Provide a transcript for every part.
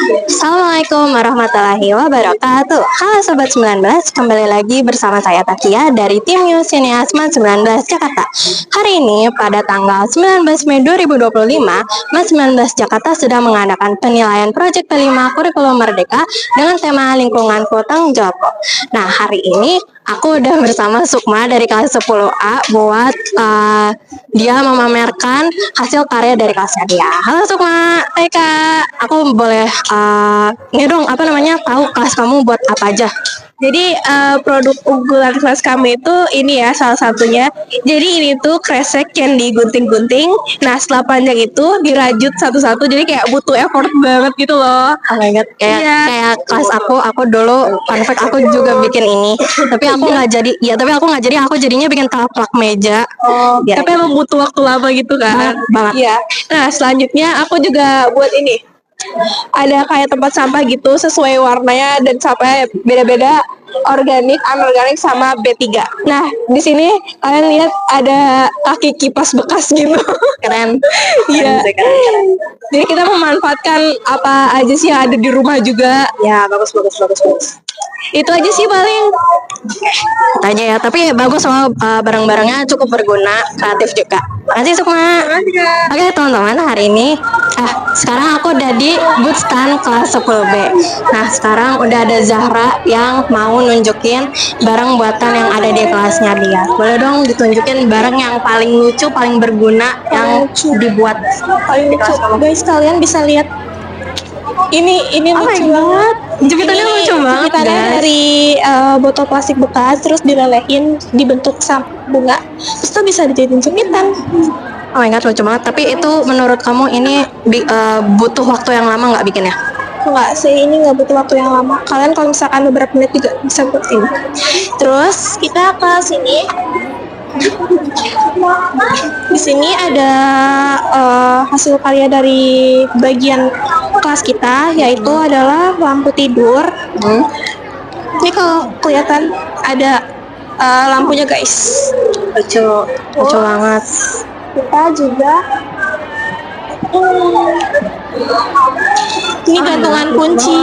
Assalamualaikum warahmatullahi wabarakatuh. Halo Sobat 19, kembali lagi bersama saya Takia dari tim News Sineasma 19 Jakarta. Hari ini pada tanggal 19 Mei 2025, Mas 19 Jakarta sedang mengadakan penilaian proyek kelima kurikulum Merdeka dengan tema lingkunganku tanggung jawabku. Nah, hari ini aku udah bersama Sukma dari kelas 10A buat dia memamerkan hasil karya dari kelasnya dia. Halo Sukma, hai Kak, aku boleh ini dong tahu kelas kamu buat apa aja? Jadi produk unggulan kelas kami itu ini ya salah satunya. Jadi ini tuh kresek yang digunting-gunting. Nah setelah panjang itu dirajut satu-satu. Jadi kayak butuh effort banget gitu loh. Oh my god, kayak kelas aku dulu fun fact aku juga bikin ini. Tapi aku nggak jadi, aku jadinya bikin taplak meja. Tapi emang butuh waktu lama gitu kan. Banget. Iya. Nah selanjutnya aku juga buat ini. Ada kayak tempat sampah gitu sesuai warnanya dan sampahnya beda-beda, organik, anorganik sama B3. Nah, di sini kalian lihat ada kaki kipas bekas gitu. Keren. Iya. Jadi kita memanfaatkan apa aja sih yang ada di rumah juga. Ya, bagus. Itu aja sih paling. Itu aja ya, tapi bagus soal barang-barangnya cukup berguna, kreatif juga. Makasih Sukma. Oke teman-teman, hari ini sekarang aku udah di booth stand kelas 10B. Nah sekarang udah ada Zahra yang mau nunjukin barang buatan yang ada di kelasnya dia. Boleh dong ditunjukin barang yang paling lucu, paling berguna yang dibuat Paling lucu. Guys, kalian bisa lihat ini lucu banget. Jepitannya lucu banget Jepitannya guys. dari botol plastik bekas terus dilelehin dibentuk bunga. Terus tuh bisa dijadiin jepitan. Oh my god, lucu banget. Tapi itu menurut kamu ini butuh waktu yang lama nggak bikinnya? Enggak sih, ini nggak butuh waktu yang lama. Kalian kalau misalkan beberapa menit juga bisa buat ini. Terus kita ke sini. Di sini ada hasil karya dari bagian kelas kita, yaitu adalah lampu tidur. Ini kalau kelihatan ada lampunya guys. Lucu banget. Kita juga ini gantungan kunci.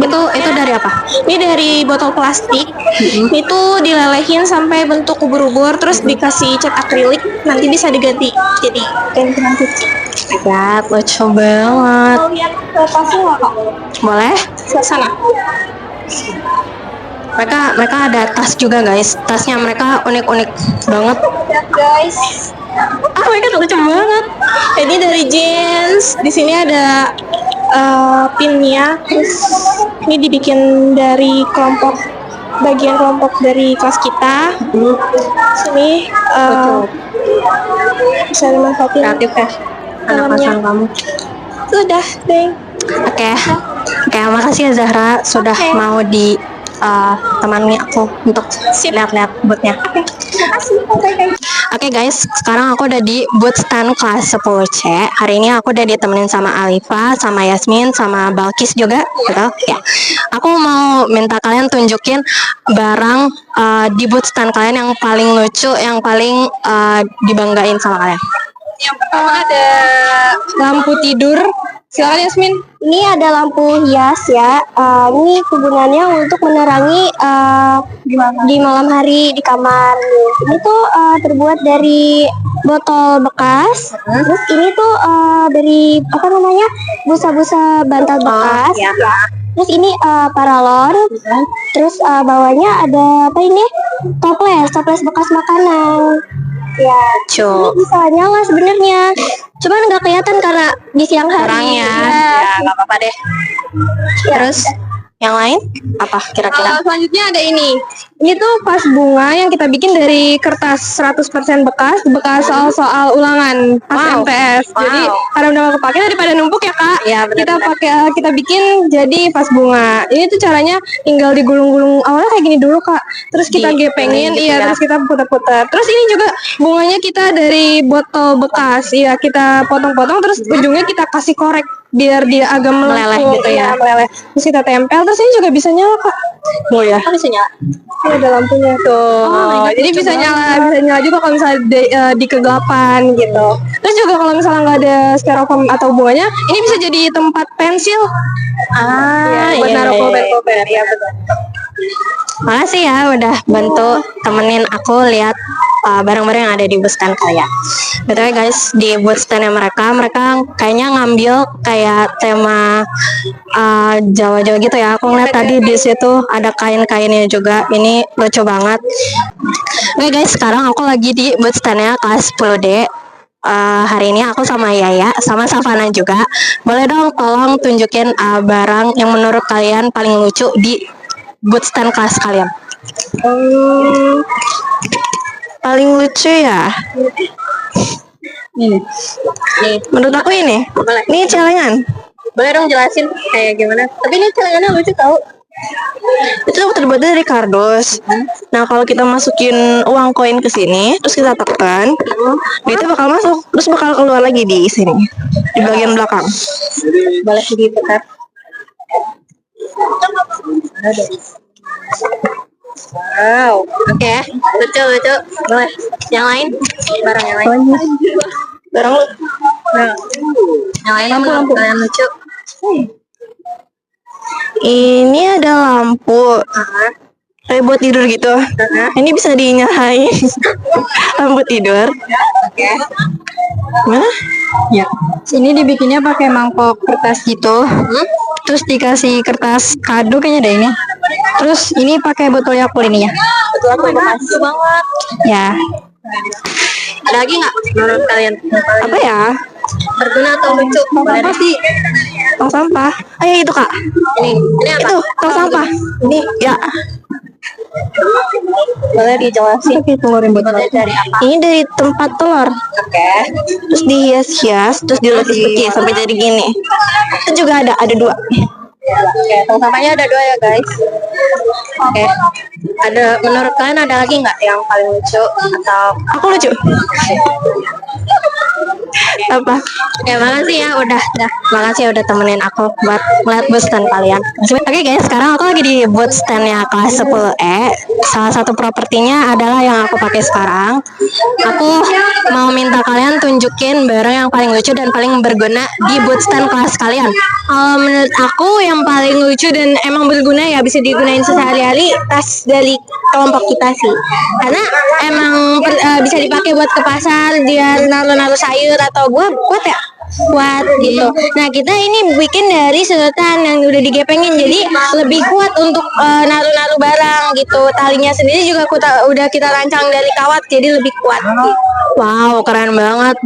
Itu dari apa? Ini dari botol plastik. Ini tuh dilelehin sampai bentuk ubur-ubur, terus dikasih cat akrilik, nanti bisa diganti jadi gantungan kunci. Ya, lucu banget. Mau lihat ke tasnya nggak kak? Boleh? Ke sana. Mereka ada tas juga guys. Tasnya mereka unik-unik banget. Lihat guys. Mereka lucu banget. Ini dari jeans. Di sini ada pinnya. Terus ini dibikin dari bagian kelompok dari kelas kita. Sini bisa dimanfaatin. Kreatif ya anak kelas kamu. Sudah deh. Oke, makasih ya Zahra sudah mau di temani aku untuk lihat-lihat boothnya. Makasih. Oke guys, sekarang aku udah di booth stand kelas 10C. Hari ini aku udah ditemenin sama Alifa, sama Yasmin, sama Balkis juga, gitu ya. Aku mau minta kalian tunjukin barang di booth stand kalian yang paling lucu, yang paling dibanggain sama kalian. Yang pertama ada lampu tidur. Silakan Yasmin. Ini ada lampu hias ya. Ini kegunaannya untuk menerangi di malam hari di kamar. Ini tuh terbuat dari botol bekas. Terus ini tuh dari busa-busa bantal bekas. Ya. Terus ini paralon. Terus bawahnya ada toples bekas makanan. Ya, ini bisa nyala sebenarnya. Cuman nggak kelihatan karena di siang hari. Orangnya, ya nggak apa-apa deh. Terus yang lain apa kira-kira? Selanjutnya ada ini. Ini tuh vas bunga yang kita bikin dari kertas 100% bekas soal-soal ulangan pas MTS. Jadi karena udah gak kepake daripada numpuk ya kak. Iya, Kita bikin jadi vas bunga. Ini tuh caranya tinggal digulung-gulung. Awalnya kayak gini dulu kak. Terus kita gepengin, gitu ya. terus kita putar-putar. Terus ini juga bunganya kita dari botol bekas. Iya, kita potong-potong terus ujungnya kita kasih korek biar dia agak meleleh gitu ya. Meleleh. Terus kita tempel. Terus ini juga bisa nyala kak. Oh ya. Bisa nyala. tuh ada lampunya tuh. Jadi bisa nyala juga kalau misalnya di kegelapan gitu. Terus juga kalau misalnya nggak ada styrofoam atau bunganya, ini bisa jadi tempat pensil. Buat naruh koper-koper. Ya betul. Makasih ya udah bantu temenin aku lihat barang-barang yang ada di bus stand kalian. Betul guys, di bus stand mereka kayaknya ngambil kayak tema Jawa-Jawa gitu ya. Aku ngeliat tadi di situ ada kain-kainnya juga. Ini lucu banget. Oke guys, sekarang aku lagi di bus standnya kelas 10D. Hari ini aku sama Yaya, sama Savana juga. Boleh dong tolong tunjukin barang yang menurut kalian paling lucu di bus stand kelas kalian. Paling lucu ya. Menurut aku ini. Boleh. Ini celengan. Boleh dong jelasin kayak gimana? Tapi ini celengannya lucu tau. Itu terbuat dari kardus. Nah kalau kita masukin uang koin ke sini, terus kita tekan, itu bakal masuk, terus bakal keluar lagi di sini, di bagian belakang. Boleh ditekan. Wow, oke, lucu. Boleh. Yang lain? Barang yang lain? Barang lu? Nah. Yang lain lampu kalian lucu. Ini ada lampu. Kayak buat tidur gitu. Ini bisa dinyalain. Lampu tidur. Oke. Mana? Ya. Ini dibikinnya pakai mangkok kertas gitu. Terus dikasih kertas kado kayaknya deh ini. Terus ini pakai botol Yakult ini ya. Botol Yakult lucu banget. Ya. Ada lagi nggak menurut kalian? Apa ya? Berguna atau lucu? Apa sih? Tong sampah. Ayo itu kak. Ini apa? Itu tong sampah. Ini ya. Boleh dijelasin? Dari apa? Ini dari tempat telur. Oke. Terus dihias-hias, terus dilapis putih sampai jadi gini. Itu juga ada 2. Oke, tong sampahnya ada 2 ya guys. Oke. Ada menurut kalian ada lagi nggak yang paling lucu atau aku lucu? Apa? Ya makasih ya udah makasih ya udah temenin aku buat ngeliat bus stand kalian. Oke guys, sekarang aku lagi di bus standnya kelas 10E. Salah satu propertinya adalah yang aku pakai sekarang. Aku mau minta kalian tunjukin barang yang paling lucu dan paling berguna di bus stand kelas kalian. Menurut aku yang paling lucu dan emang berguna ya bisa digunain sehari-hari, tas dari kelompok kita sih. Karena emang bisa dipakai buat ke pasar, dia naruh sayur atau buat gitu. Nah kita ini bikin dari sedotan yang udah digepengin, jadi lebih kuat untuk naruh barang gitu. Talinya sendiri juga udah kita rancang dari kawat, jadi lebih kuat. Wow, keren banget.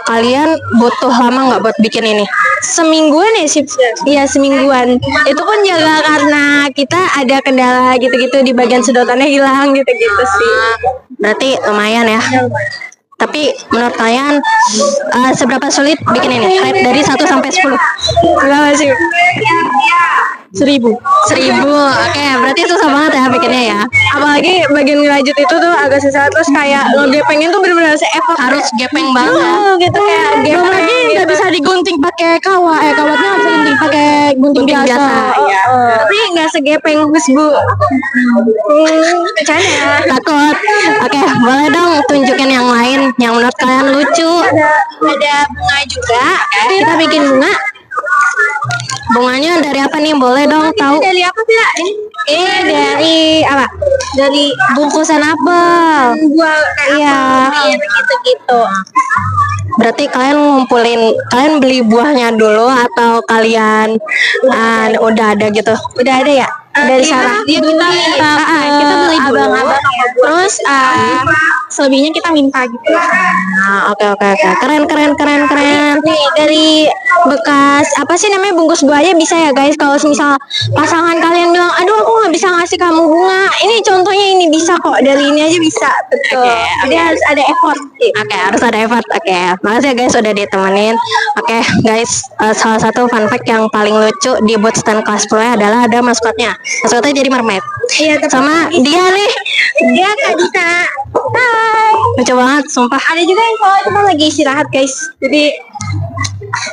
Kalian butuh lama nggak buat bikin ini? Semingguan ya sih? Iya semingguan. Itu pun juga karena kita ada kendala gitu-gitu di bagian sedotannya hilang gitu-gitu sih. Berarti lumayan ya. Tapi menurut kalian seberapa sulit bikin ini? Rate dari 1 sampai 10. Berapa sih? 1000. Oke, berarti susah banget ya bikinnya ya. Apalagi bagian ngerajut itu tuh agak susah, terus kayak ngegepengin tuh bener-bener se-effort. Harus gepeng banget. Gitu kayak gepeng. Lagi nggak bisa digunting pakai kawat. Kawatnya nggak bisa digunting pakai gunting biasa. Iya. Tapi nggak segepeng Gus Bu. Bercanda. Takut. Oke, boleh dong tunjukin yang lain yang menurut kalian lucu. Ada bunga juga. Kita bikin bunga. Bunganya dari apa nih? Boleh dong tahu? Dari apa sih? Ini dari apa? Dari bungkusan apel. Iya. Gitu. Berarti kalian beli buahnya dulu atau kalian udah ada gitu? Udah ada ya? Dari sana. Kita beli abang-abang. Terus selebihnya kita minta gitu. Oke. Keren. Nih dari bekas apa sih namanya bungkus buahnya bisa ya guys. Kalau misal pasangan kalian bilang, aduh aku nggak bisa ngasih kamu bunga. Ini contohnya ini bisa kok, dari ini aja bisa. Betul. Jadi harus ada effort. Oke, harus ada effort. Oke, makasih ya guys udah ditemenin. Oke guys, salah satu fun fact yang paling lucu di booth stand kelas 10 adalah ada maskotnya. Maskotnya jadi mermaid. Iya, sama dia nih. Dia Kak Dita. Hai. Lucu banget, sumpah. Ada juga yang kalau kita lagi istirahat guys. Jadi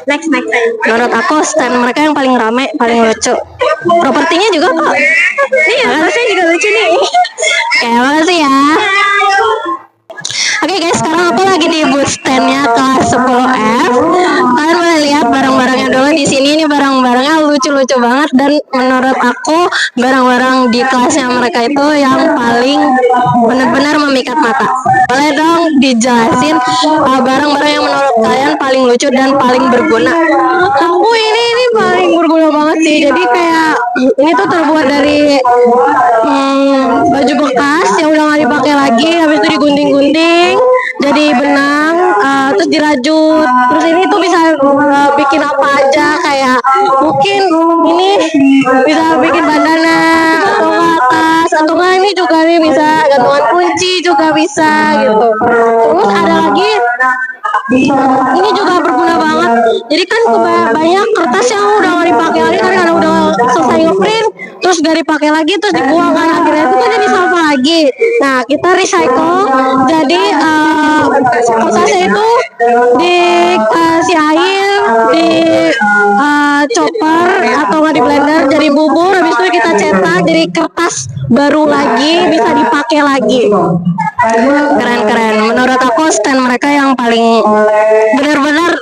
Next. Menurut aku stand mereka yang paling rame, paling lucu. Propertinya juga kok. Iya, harusnya juga lucu nih. Oke, makasih ya. Oke guys, sekarang aku lagi di booth standnya kelas 10F. Kalian boleh lihat barang-barangnya dulu di sini. Ini barang-barangnya lucu-lucu banget dan menurut aku barang-barang di kelasnya mereka itu yang paling benar-benar memikat mata. Boleh dong dijelasin barang-barang yang menurut kalian paling lucu dan paling berguna? Aku ini paling berguna banget sih. Jadi kayak ini tuh terbuat dari baju bekas yang udah nggak dipakai lagi, habis itu digunting-gunting jadi benang, terus dirajut. Terus ini tuh bisa bikin apa aja, kayak mungkin ini bisa bikin bandana atau nggak tas, atau nggak ini juga nih bisa gantungan kunci juga bisa gitu. Terus ada lagi ini juga berguna banget. Jadi kan banyak kertas yang udah nggak dipakai lagi kan karena udah selesai ngeprint, terus gak dipakai lagi, terus dibuang kan, akhirnya itu kan jadi sampah lagi. Nah, kita recycle, jadi kertasnya itu dikasih air, di chopper atau nggak di blender jadi bubur, habis itu kita cetak jadi kertas baru lagi, bisa dipakai lagi. Keren. Menurut aku stand mereka yang paling benar-benar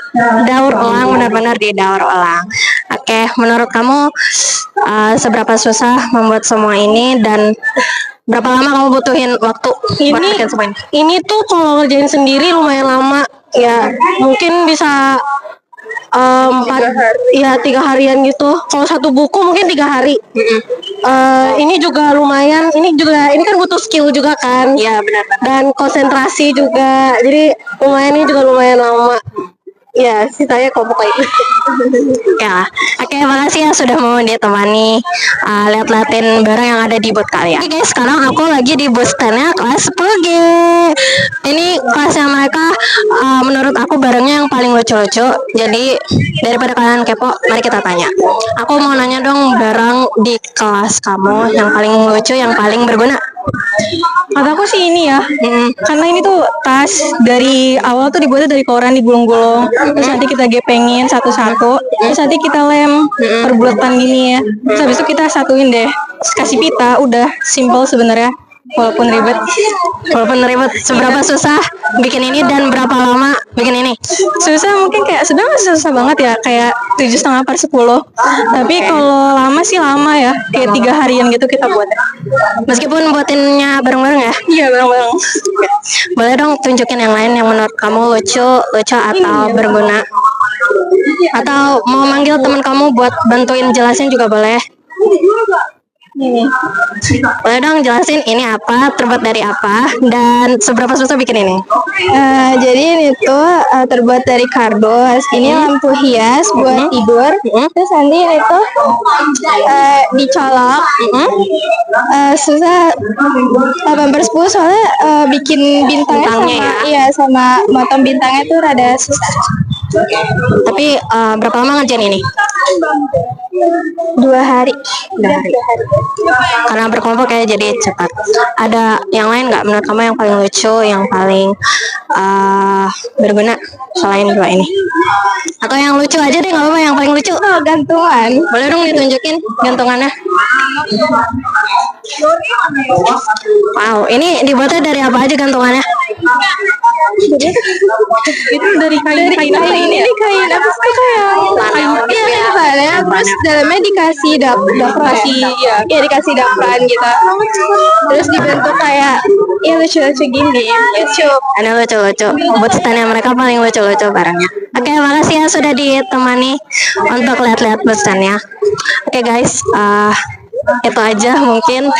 daur ulang, benar-benar didaur ulang. Oke, menurut kamu seberapa susah membuat semua ini dan berapa lama kamu butuhin waktu buat bikin semua ini? Ini tuh kalau ngerjain sendiri lumayan lama ya, mungkin bisa 3 harian gitu. Kalau satu buku mungkin 3 hari. Ini juga lumayan, ini kan butuh skill juga kan. Iya, benar. Dan konsentrasi juga. Jadi ini juga lumayan lama. Ya, sisanya kelompok itu. Ya, oke, makasih ya sudah mau ditemani lihat-liatin barang yang ada di booth kalian. Oke guys, sekarang aku lagi di booth standnya kelas 10G. Ini kelasnya mereka menurut aku barangnya yang paling lucu-lucu. Jadi daripada kalian kepo, mari kita tanya. Aku mau nanya dong, barang di kelas kamu yang paling lucu, yang paling berguna. Kataku sih ini ya, karena ini tuh tas dari awal tuh dibuatnya dari koran, digulung-gulung, terus nanti kita gepengin satu-satu, terus nanti kita lem perbulatan gini ya, terus habis itu kita satuin deh, terus kasih pita, udah simple sebenarnya. Walaupun ribet. Seberapa susah bikin ini dan berapa lama bikin ini? Susah mungkin kayak sebenarnya susah banget ya, kayak 7,5/10. Tapi kalau lama sih lama ya, kayak 3 harian gitu kita buat. Meskipun buatinnya bareng-bareng ya? Iya, bareng-bareng. Boleh dong tunjukin yang lain yang menurut kamu lucu atau berguna? Atau mau manggil teman kamu buat bantuin jelasin juga boleh. Ini. Boleh dong jelasin ini apa, terbuat dari apa, dan seberapa susah bikin ini? Jadi ini tuh terbuat dari kardus. Ini lampu hias buat tidur. Terus nanti ini tuh dicolok. Susah 8/10 soalnya bikin bintangnya sama motong bintangnya tuh rada susah. Tapi berapa lama ngerjain ini? 2 hari. Karena berkelompok ya jadi cepat. Ada yang lain nggak menurut kamu yang paling lucu, yang paling berguna selain 2 ini? Atau yang lucu aja deh, nggak apa-apa, yang paling lucu. Oh, gantungan. Boleh dong ditunjukin gantungannya. Wow, ini dibuatnya dari apa aja gantungannya? Itu dari kain apa ini? Ini kain apa sih, kayak terus dalamnya dikasih dikasih dapran gitu, terus dibentuk kayak lucu-lucu gini. Ada lucu-lucu. Buat standnya mereka paling lucu-lucu barangnya. Oke, makasih ya sudah ditemani untuk lihat-lihat buat standnya. Oke guys, itu aja mungkin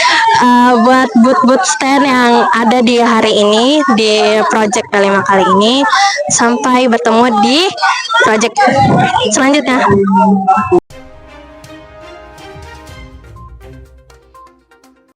buat booth stand yang ada di hari ini di project kelima kali ini. Sampai bertemu di project selanjutnya.